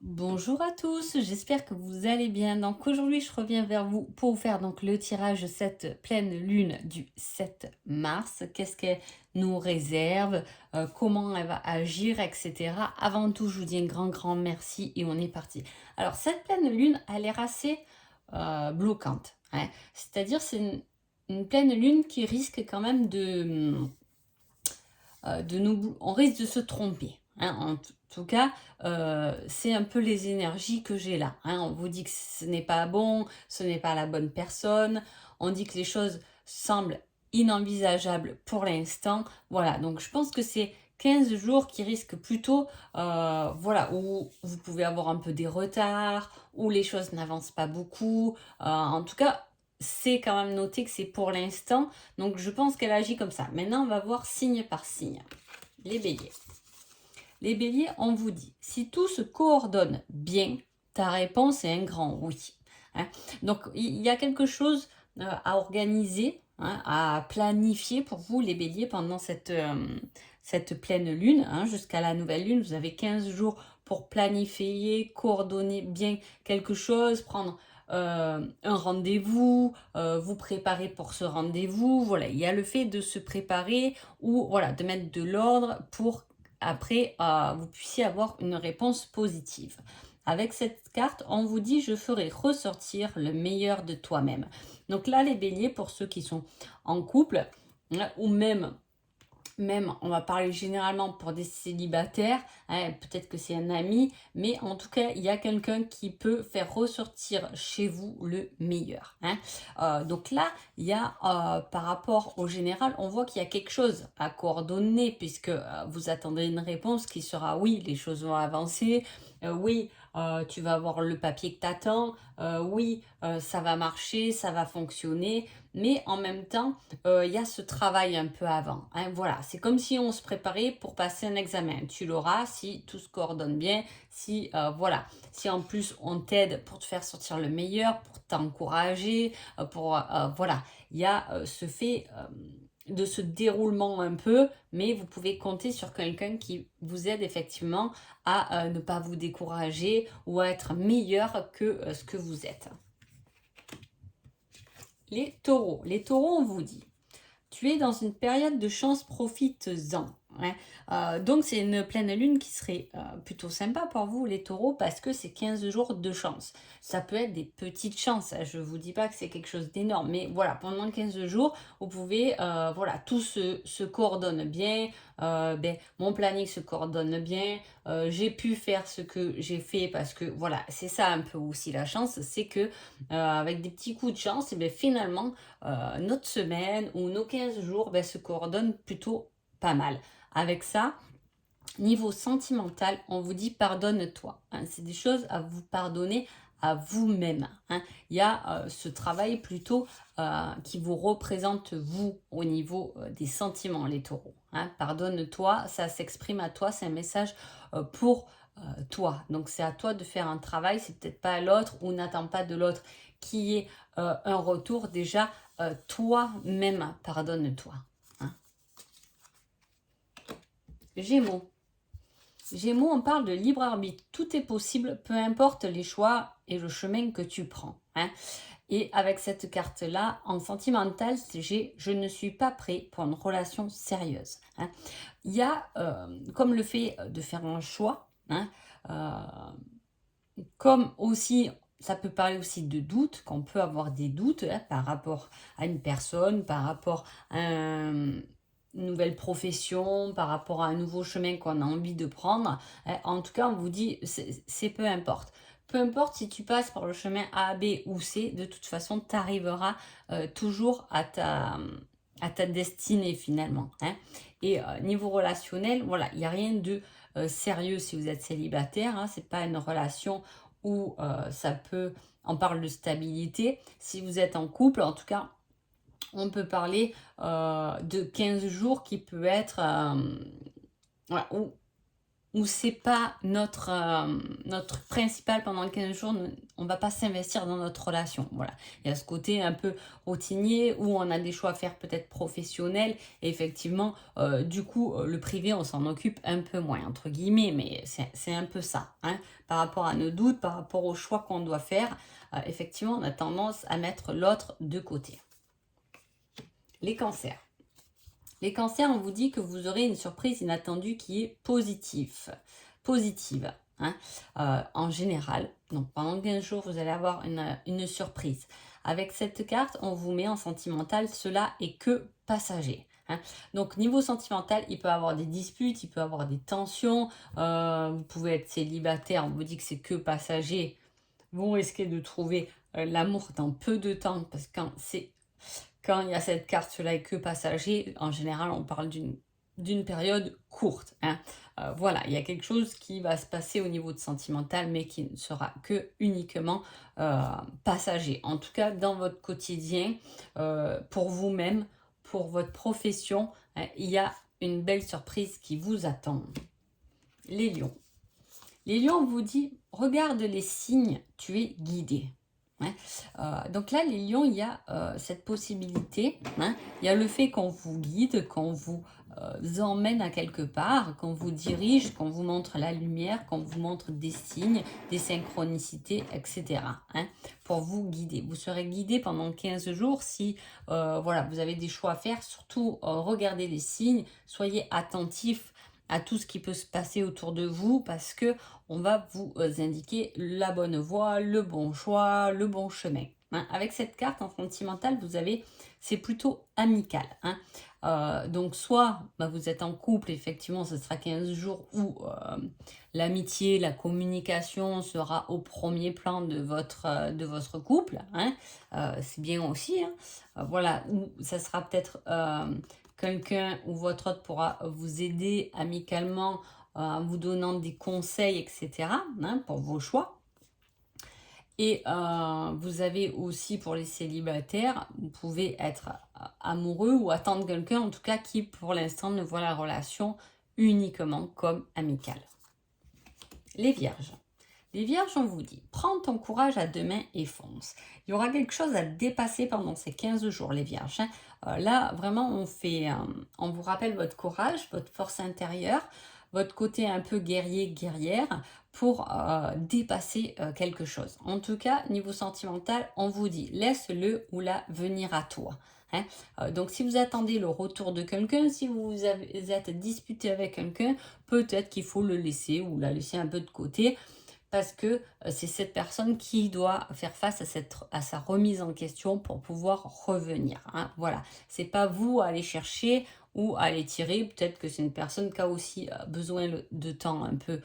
Bonjour à tous, j'espère que vous allez bien. Donc aujourd'hui, je reviens vers vous pour vous faire donc le tirage de cette pleine lune du 7 mars. Qu'est-ce qu'elle nous réserve, comment elle va agir, etc. Avant tout, je vous dis un grand merci et on est parti. Alors cette pleine lune a l'air assez bloquante, hein. C'est-à-dire c'est une pleine lune qui risque quand même on risque de se tromper, hein. En tout cas, c'est un peu les énergies que j'ai là, hein. On vous dit que ce n'est pas bon, ce n'est pas la bonne personne, on dit que les choses semblent inenvisageables pour l'instant. Voilà, donc je pense que c'est 15 jours qui risquent plutôt, voilà, où vous pouvez avoir un peu des retards, où les choses n'avancent pas beaucoup. En tout cas, c'est quand même noté que c'est pour l'instant, donc je pense qu'elle agit comme ça. Maintenant, on va voir signe par signe. Les béliers. Les béliers, on vous dit, si tout se coordonne bien, ta réponse est un grand oui, hein. Donc, il y a quelque chose à organiser, hein, à planifier pour vous, les béliers, pendant cette pleine lune, hein, jusqu'à la nouvelle lune. Vous avez 15 jours pour planifier, coordonner bien quelque chose, prendre un rendez-vous, vous préparer pour ce rendez-vous. Voilà, il y a le fait de se préparer ou voilà, de mettre de l'ordre pour après vous puissiez avoir une réponse positive. Avec cette carte, on vous dit je ferai ressortir le meilleur de toi-même. Donc là, les béliers, pour ceux qui sont en couple, hein, ou même, on va parler généralement pour des célibataires, hein, peut-être que c'est un ami, mais en tout cas, il y a quelqu'un qui peut faire ressortir chez vous le meilleur, hein. Donc là, il y a, par rapport au général, on voit qu'il y a quelque chose à coordonner, puisque vous attendez une réponse qui sera oui, les choses vont avancer, oui, tu vas avoir le papier que tu attends, oui, ça va marcher, ça va fonctionner, mais en même temps, il y a ce travail un peu avant, hein. Voilà, c'est comme si on se préparait pour passer un examen. Tu l'auras si tout se coordonne bien, si voilà, si en plus on t'aide pour te faire sortir le meilleur, pour t'encourager, voilà, il y a ce fait de ce déroulement un peu, mais vous pouvez compter sur quelqu'un qui vous aide effectivement à ne pas vous décourager ou à être meilleur que ce que vous êtes. Les taureaux, on vous dit, tu es dans une période de chance, profites-en, hein. Donc c'est une pleine lune qui serait plutôt sympa pour vous, les taureaux, parce que c'est 15 jours de chance. Ça peut être des petites chances, hein. Je ne vous dis pas que c'est quelque chose d'énorme, mais voilà, pendant 15 jours, vous pouvez, voilà, tout se coordonne bien, mon planning se coordonne bien, j'ai pu faire ce que j'ai fait, parce que voilà, c'est ça un peu aussi la chance, c'est que avec des petits coups de chance, et bien finalement, notre semaine ou nos 15 jours se coordonnent plutôt pas mal. Avec ça, niveau sentimental, on vous dit pardonne-toi, hein. C'est des choses à vous pardonner à vous-même, hein. Il y a ce travail plutôt qui vous représente vous au niveau des sentiments, les taureaux, hein. Pardonne-toi, ça s'exprime à toi, c'est un message pour toi. Donc c'est à toi de faire un travail, c'est peut-être pas à l'autre ou n'attends pas de l'autre qui est un retour. Déjà, toi-même, pardonne-toi, hein. Gémeaux. Gémeaux, on parle de libre arbitre. Tout est possible, peu importe les choix et le chemin que tu prends, hein. Et avec cette carte-là, en sentimental, j'ai je ne suis pas prêt pour une relation sérieuse, hein. Il y a, comme le fait de faire un choix, hein, comme aussi, ça peut parler aussi de doute, qu'on peut avoir des doutes, hein, par rapport à une personne, par rapport à une nouvelle profession, par rapport à un nouveau chemin qu'on a envie de prendre, hein. En tout cas, on vous dit, c'est peu importe. Peu importe si tu passes par le chemin A, B ou C, de toute façon, tu arriveras toujours à ta destinée finalement, hein. Et niveau relationnel, voilà, il n'y a rien de sérieux si vous êtes célibataire, hein. C'est pas une relation où ça peut, on parle de stabilité. Si vous êtes en couple, en tout cas, on peut parler de 15 jours qui peut être voilà, où où c'est pas notre principal pendant 15 jours, on va pas s'investir dans notre relation. Voilà. Il y a ce côté un peu routinier où on a des choix à faire peut-être professionnels. Et effectivement, du coup, le privé, on s'en occupe un peu moins, entre guillemets, mais c'est un peu ça. Hein, par rapport à nos doutes, par rapport aux choix qu'on doit faire, effectivement, on a tendance à mettre l'autre de côté. Les cancers. Les cancers, on vous dit que vous aurez une surprise inattendue qui est positive. Hein, en général. Donc pendant 15 jours, vous allez avoir une surprise. Avec cette carte, on vous met en sentimental, cela est que passager. Hein. Donc niveau sentimental, il peut y avoir des disputes, il peut y avoir des tensions, vous pouvez être célibataire, on vous dit que c'est que passager. Vous risquez de trouver l'amour dans peu de temps, parce que quand il y a cette carte, cela est que passager, en général, on parle d'une période courte. Hein. Voilà, il y a quelque chose qui va se passer au niveau de sentimental, mais qui ne sera que uniquement passager. En tout cas, dans votre quotidien, pour vous-même, pour votre profession, hein, il y a une belle surprise qui vous attend. Les lions. Les lions, on vous dit, regarde les signes, tu es guidé. Hein. Donc là, les lions, il y a cette possibilité. Hein. Il y a le fait qu'on vous guide, qu'on vous emmène à quelque part, qu'on vous dirige, qu'on vous montre la lumière, qu'on vous montre des signes, des synchronicités, etc. Hein, pour vous guider. Vous serez guidé pendant 15 jours si voilà, vous avez des choix à faire. Surtout, regardez les signes, soyez attentifs à tout ce qui peut se passer autour de vous parce que on va vous indiquer la bonne voie, le bon choix, le bon chemin. Hein. Avec cette carte en sentimental, vous avez, c'est plutôt amical. Hein. Donc soit vous êtes en couple, effectivement, ce sera 15 jours où l'amitié, la communication sera au premier plan de votre couple. Hein. C'est bien aussi. Hein. Voilà, ou ça sera peut-être quelqu'un ou votre autre pourra vous aider amicalement en vous donnant des conseils, etc. Hein, pour vos choix. Et vous avez aussi pour les célibataires, vous pouvez être amoureux ou attendre quelqu'un en tout cas qui pour l'instant ne voit la relation uniquement comme amicale. Les vierges. Les vierges, on vous dit, prends ton courage à deux mains et fonce. Il y aura quelque chose à dépasser pendant ces 15 jours, les vierges. Hein. Là, vraiment, on vous rappelle votre courage, votre force intérieure, votre côté un peu guerrier, guerrière, pour dépasser quelque chose. En tout cas, niveau sentimental, on vous dit, laisse-le ou la venir à toi. Hein. Donc si vous attendez le retour de quelqu'un, si vous êtes disputé avec quelqu'un, peut-être qu'il faut le laisser ou la laisser un peu de côté parce que c'est cette personne qui doit faire face à sa remise en question pour pouvoir revenir. Hein. Voilà, c'est pas vous à aller chercher ou à aller tirer. Peut-être que c'est une personne qui a aussi besoin de temps un peu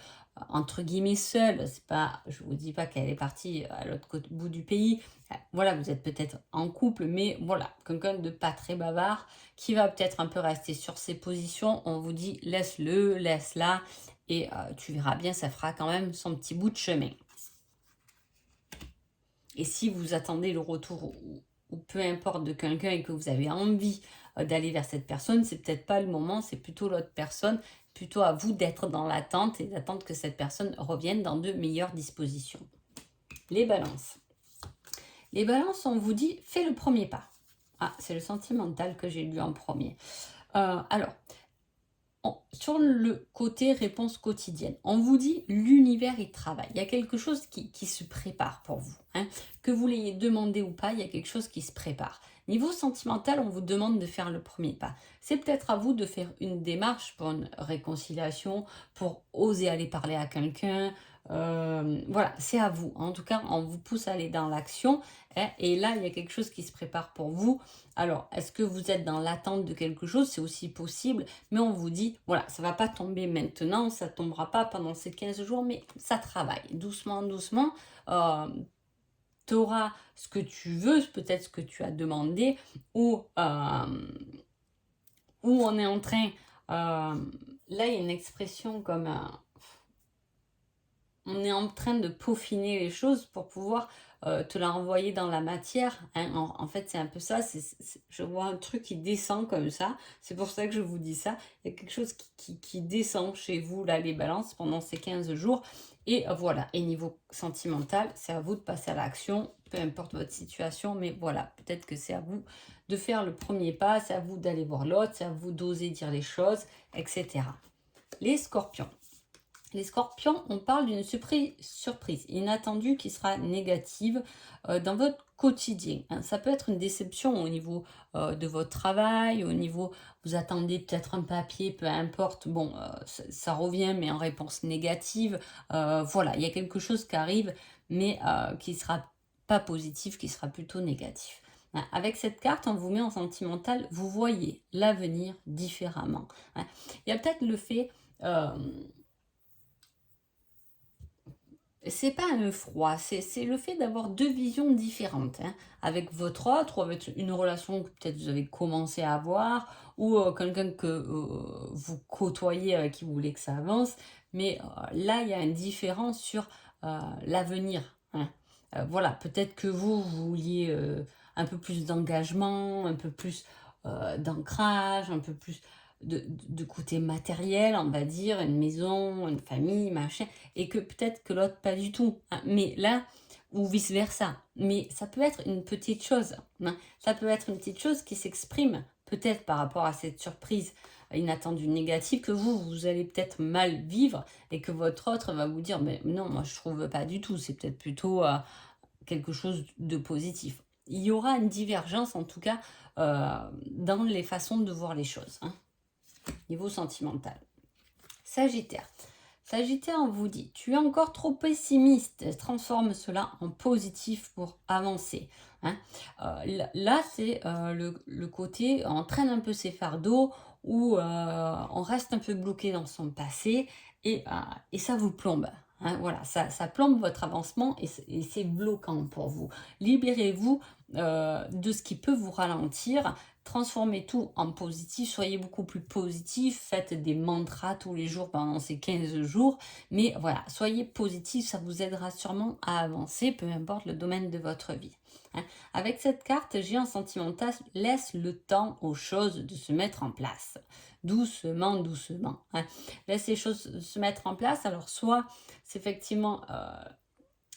entre guillemets seule. C'est pas, je vous dis pas qu'elle est partie à l'autre bout du pays. Voilà, vous êtes peut-être en couple, mais voilà, quelqu'un de pas très bavard qui va peut-être un peu rester sur ses positions. On vous dit laisse-le, laisse-la. Et tu verras bien, ça fera quand même son petit bout de chemin. Et si vous attendez le retour ou peu importe de quelqu'un et que vous avez envie d'aller vers cette personne, c'est peut-être pas le moment, c'est plutôt l'autre personne, plutôt à vous d'être dans l'attente et d'attendre que cette personne revienne dans de meilleures dispositions. Les balances. Les balances, on vous dit, fais le premier pas. Ah, c'est le sentimental que j'ai lu en premier. Alors, sur le côté réponse quotidienne, on vous dit l'univers il travaille. Il y a quelque chose qui se prépare pour vous. Hein. Que vous l'ayez demandé ou pas, il y a quelque chose qui se prépare. Niveau sentimental, on vous demande de faire le premier pas. C'est peut-être à vous de faire une démarche pour une réconciliation, pour oser aller parler à quelqu'un. Voilà, c'est à vous. En tout cas, on vous pousse à aller dans l'action. Hein, et là, il y a quelque chose qui se prépare pour vous. Alors, est-ce que vous êtes dans l'attente de quelque chose? C'est aussi possible. Mais on vous dit, voilà, ça ne va pas tomber maintenant. Ça ne tombera pas pendant ces 15 jours. Mais ça travaille. Doucement, doucement. Tu auras ce que tu veux, peut-être ce que tu as demandé. Ou on est en train... là, il y a une expression comme... on est en train de peaufiner les choses pour pouvoir te la renvoyer dans la matière, hein. En fait, c'est un peu ça. Je vois un truc qui descend comme ça. C'est pour ça que je vous dis ça. Il y a quelque chose qui descend chez vous, là, les balances, pendant ces 15 jours. Et voilà. Et niveau sentimental, c'est à vous de passer à l'action, peu importe votre situation. Mais voilà, peut-être que c'est à vous de faire le premier pas. C'est à vous d'aller voir l'autre. C'est à vous d'oser dire les choses, etc. Les scorpions. Les scorpions, on parle d'une surprise inattendue qui sera négative dans votre quotidien, hein. Ça peut être une déception au niveau de votre travail, au niveau, vous attendez peut-être un papier, peu importe, bon, ça revient, mais en réponse négative. Voilà, il y a quelque chose qui arrive, mais qui ne sera pas positif, qui sera plutôt négatif, hein. Avec cette carte, on vous met en sentimental, vous voyez l'avenir différemment, hein. Il y a peut-être le fait... c'est pas un froid, c'est le fait d'avoir deux visions différentes, hein, avec votre autre, ou avec une relation que peut-être vous avez commencé à avoir, ou quelqu'un que vous côtoyez, qui voulait que ça avance. Mais là, il y a une différence sur l'avenir, hein. Voilà, peut-être que vous vouliez un peu plus d'engagement, un peu plus d'ancrage, un peu plus de côté matériel, on va dire, une maison, une famille, machin, et que peut-être que l'autre pas du tout, hein. Mais là, ou vice-versa. Mais ça peut être une petite chose, hein. Ça peut être une petite chose qui s'exprime peut-être par rapport à cette surprise inattendue négative que vous allez peut-être mal vivre, et que votre autre va vous dire, mais non, moi je trouve pas du tout, c'est peut-être plutôt quelque chose de positif. Il y aura une divergence en tout cas dans les façons de voir les choses, hein, niveau sentimental. Sagittaire. Sagittaire, on vous dit, tu es encore trop pessimiste, transforme cela en positif pour avancer, hein. Là, c'est le côté, on traîne un peu ses fardeaux, ou on reste un peu bloqué dans son passé, et ça vous plombe, hein. Voilà, ça plombe votre avancement, et c'est bloquant pour vous. Libérez-vous de ce qui peut vous ralentir. Transformez tout en positif, soyez beaucoup plus positif, faites des mantras tous les jours pendant ces 15 jours, mais voilà, soyez positif, ça vous aidera sûrement à avancer, peu importe le domaine de votre vie, hein. Avec cette carte, géant sentimental laisse le temps aux choses de se mettre en place, doucement, doucement, hein. Laisse les choses se mettre en place. Alors soit c'est effectivement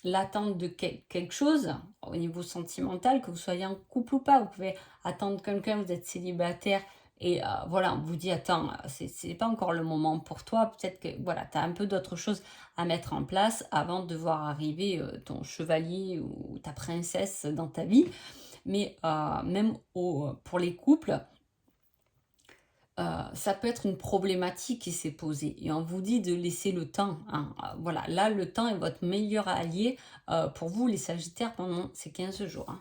l'attente de quelque chose au niveau sentimental, que vous soyez en couple ou pas. Vous pouvez attendre quelqu'un, vous êtes célibataire, et voilà, on vous dit, attends, c'est pas encore le moment pour toi, peut-être que voilà, tu as un peu d'autres choses à mettre en place avant de voir arriver ton chevalier ou ta princesse dans ta vie. Mais même pour les couples, ça peut être une problématique qui s'est posée, et on vous dit de laisser le temps, hein. Voilà, là, le temps est votre meilleur allié pour vous, les Sagittaires, pendant ces 15 jours, hein.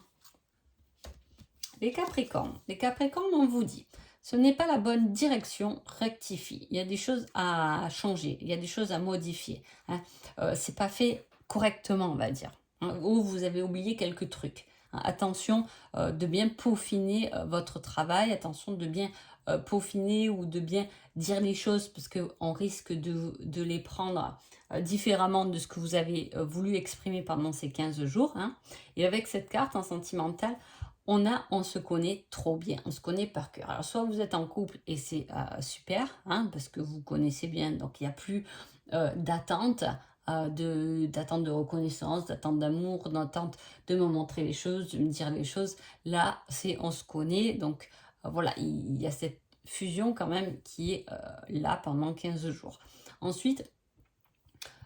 Les Capricornes. Les Capricornes, on vous dit, ce n'est pas la bonne direction, rectifie. Il y a des choses à changer, il y a des choses à modifier, hein. C'est pas fait correctement, on va dire, hein, ou vous avez oublié quelques trucs, hein. Attention de bien peaufiner votre travail, attention de bien peaufiner ou de bien dire les choses, parce qu'on risque de les prendre différemment de ce que vous avez voulu exprimer pendant ces 15 jours, hein. Et avec cette carte en sentimental, on se connaît trop bien, on se connaît par cœur. Alors soit vous êtes en couple et c'est super, hein, parce que vous connaissez bien, donc il n'y a plus d'attente, d'attente de reconnaissance, d'attente d'amour, d'attente de me montrer les choses, de me dire les choses. Là, c'est on se connaît, donc voilà, il y a cette fusion quand même qui est là pendant 15 jours. Ensuite,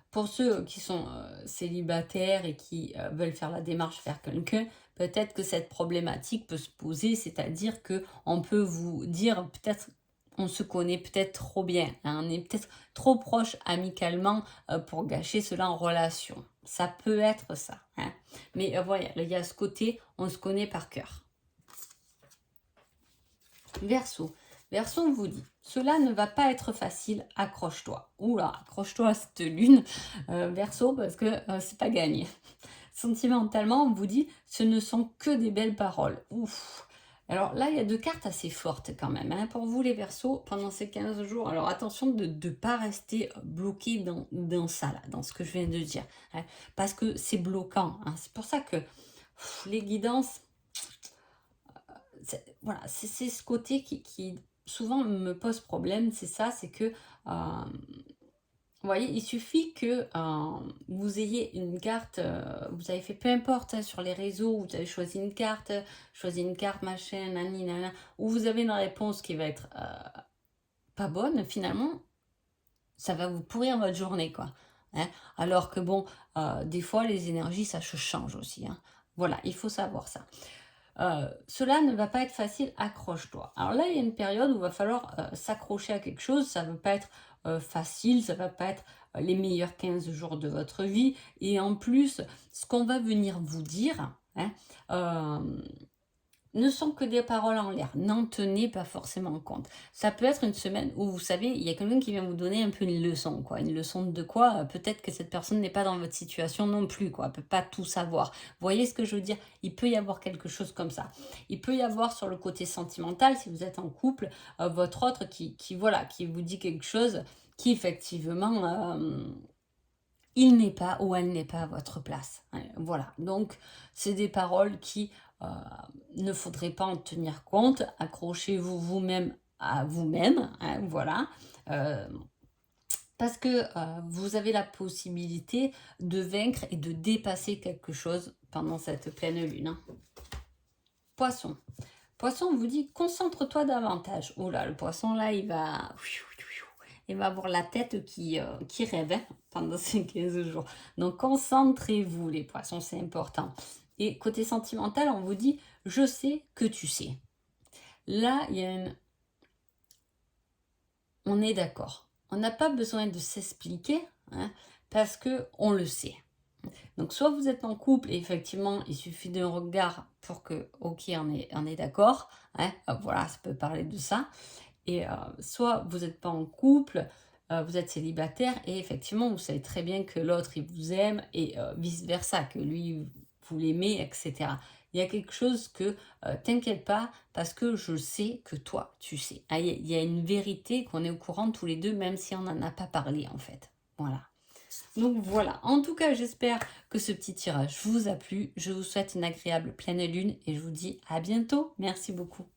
pour ceux qui sont célibataires et qui veulent faire la démarche vers quelqu'un, peut-être que cette problématique peut se poser, c'est-à-dire que on peut vous dire, peut-être on se connaît peut-être trop bien, hein, on est peut-être trop proche amicalement pour gâcher cela en relation. Ça peut être ça, hein. Mais voilà, il y a ce côté, on se connaît par cœur. Verseau. Verseau, on vous dit, cela ne va pas être facile, accroche-toi. Oula, accroche-toi à cette lune, Verseau, parce que c'est pas gagné. Sentimentalement, on vous dit, ce ne sont que des belles paroles. Ouf, Alors là, il y a 2 cartes assez fortes quand même, hein, pour vous les Verseaux, pendant ces 15 jours. Alors attention de ne pas rester bloqué dans ça, là, dans ce que je viens de dire, hein, parce que c'est bloquant, hein. C'est pour ça que les guidances, voilà, c'est ce côté qui souvent me pose problème, c'est ça, c'est que, vous voyez, il suffit que vous ayez une carte, vous avez fait peu importe, hein, sur les réseaux, vous avez choisi une carte, machin, nani, nana, où vous avez une réponse qui va être pas bonne, finalement, ça va vous pourrir votre journée, quoi, hein. Alors que bon, des fois, les énergies, ça se change aussi, hein. Voilà, il faut savoir ça. Cela ne va pas être facile, accroche-toi. Alors là, il y a une période où il va falloir s'accrocher à quelque chose. Ça ne va pas être facile, ça ne va pas être les meilleurs 15 jours de votre vie. Et en plus, ce qu'on va venir vous dire, hein, euh, ne sont que des paroles en l'air. N'en tenez pas forcément compte. Ça peut être une semaine où, vous savez, il y a quelqu'un qui vient vous donner un peu une leçon, quoi. Une leçon de quoi? Peut-être que cette personne n'est pas dans votre situation non plus, quoi. Elle peut pas tout savoir. Vous voyez ce que je veux dire? Il peut y avoir quelque chose comme ça. Il peut y avoir sur le côté sentimental, si vous êtes en couple, votre autre voilà, qui vous dit quelque chose qui, effectivement, il n'est pas ou elle n'est pas à votre place, hein. Voilà, donc c'est des paroles qui ne faudrait pas en tenir compte. Accrochez-vous vous-même à vous-même, hein, voilà. Euh, Parce que vous avez la possibilité de vaincre et de dépasser quelque chose pendant cette pleine lune, hein. Poisson. Poisson, on vous dit concentre-toi davantage. Oh là, le poisson là, il va avoir la tête qui rêve, hein, pendant ces 15 jours. Donc concentrez-vous les poissons, c'est important. Et côté sentimental, on vous dit je sais que tu sais. Là, il y a une... On est d'accord. On n'a pas besoin de s'expliquer, hein, parce que on le sait. Donc soit vous êtes en couple et effectivement il suffit d'un regard pour que ok on est d'accord, hein, voilà, ça peut parler de ça. Et soit vous n'êtes pas en couple, vous êtes célibataire et effectivement vous savez très bien que l'autre il vous aime et vice versa, que lui vous l'aimez, etc. Il y a quelque chose que t'inquiète pas parce que je sais que toi tu sais. Ah, il y a une vérité qu'on est au courant tous les deux même si on n'en a pas parlé en fait. Voilà. Donc voilà, en tout cas j'espère que ce petit tirage vous a plu. Je vous souhaite une agréable pleine lune et je vous dis à bientôt. Merci beaucoup.